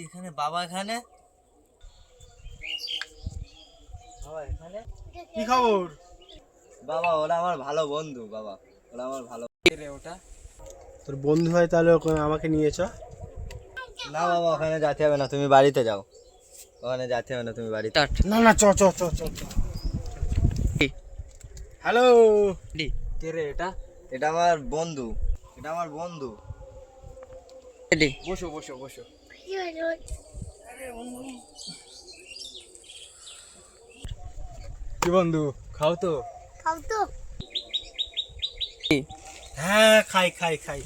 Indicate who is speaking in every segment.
Speaker 1: এখানে বাবা, এখানে
Speaker 2: কি খবর
Speaker 1: বাবা? ওরা আমার ভালো বন্ধু বাবা, ওরা আমার ভালো।
Speaker 2: ওটা তোর বন্ধু হয় তাহলে আমাকে নিয়ে চ।
Speaker 1: না বাবা, ওখানে যেতে হবে না, তুমি বাড়িতে যাও। ওখানে যেতে হবে না, তুমি বাড়িতে।
Speaker 2: না না, চ চ চ চ। হ্যালো, কে রে এটা?
Speaker 1: এটা আমার বন্ধু, এটা আমার বন্ধু।
Speaker 2: বসো বসো বসো। কি বন্ধু, খাও তো? হ্যাঁ, খাই খাই খাই।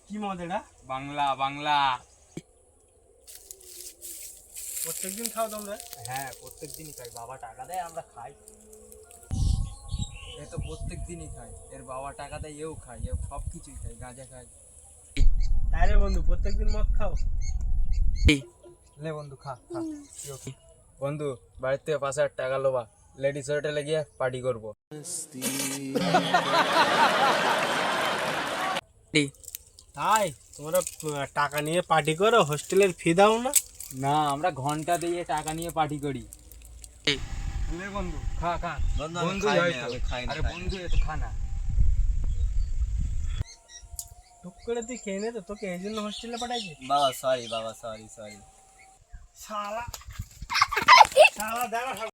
Speaker 2: কি মদ এটা?
Speaker 3: বাংলা বাংলা।
Speaker 2: প্রত্যেকদিন খাও তোমরা?
Speaker 3: হ্যাঁ, প্রত্যেক দিনই খাই। বাবা টাকা দেয়, আমরা খাই। এ তো প্রত্যেক দিনই খাই। এর বাবা টাকা দেয়, এও খাই, এও সব কিছুই খাই, গাঁজা খাই।
Speaker 2: আরে বন্ধু, প্রত্যেকদিন মদ খাও?
Speaker 3: লে বন্ধু, খা খা। বন্ধু, বাড়ির থেকে 5,000 টাকা লোবা, লেডিস হোটেলে গিয়ে পার্টি করবো।
Speaker 2: তাই তোমরা টাকা নিয়ে পার্টি করো, হোস্টেলের ফি দাও না?
Speaker 3: না, আমরা ঘন্টা দিয়ে টাকা নিয়ে পার্টি করি। লে বন্ধু, খা খা।
Speaker 1: বন্ধু, আমি
Speaker 3: বন্ধু
Speaker 1: খাই
Speaker 3: হয়তো।
Speaker 1: না, আমি খাই না,
Speaker 3: আরে
Speaker 1: খাই না।
Speaker 3: বন্ধু, এ তো খা না।
Speaker 2: টুক করে তুই খেয়ে নে তো, তোকে এই জন্য হোস্টেলে পাঠাইছি।
Speaker 1: বাবা সরি, বাবা সরি সরি।
Speaker 2: শালা শালা দেখা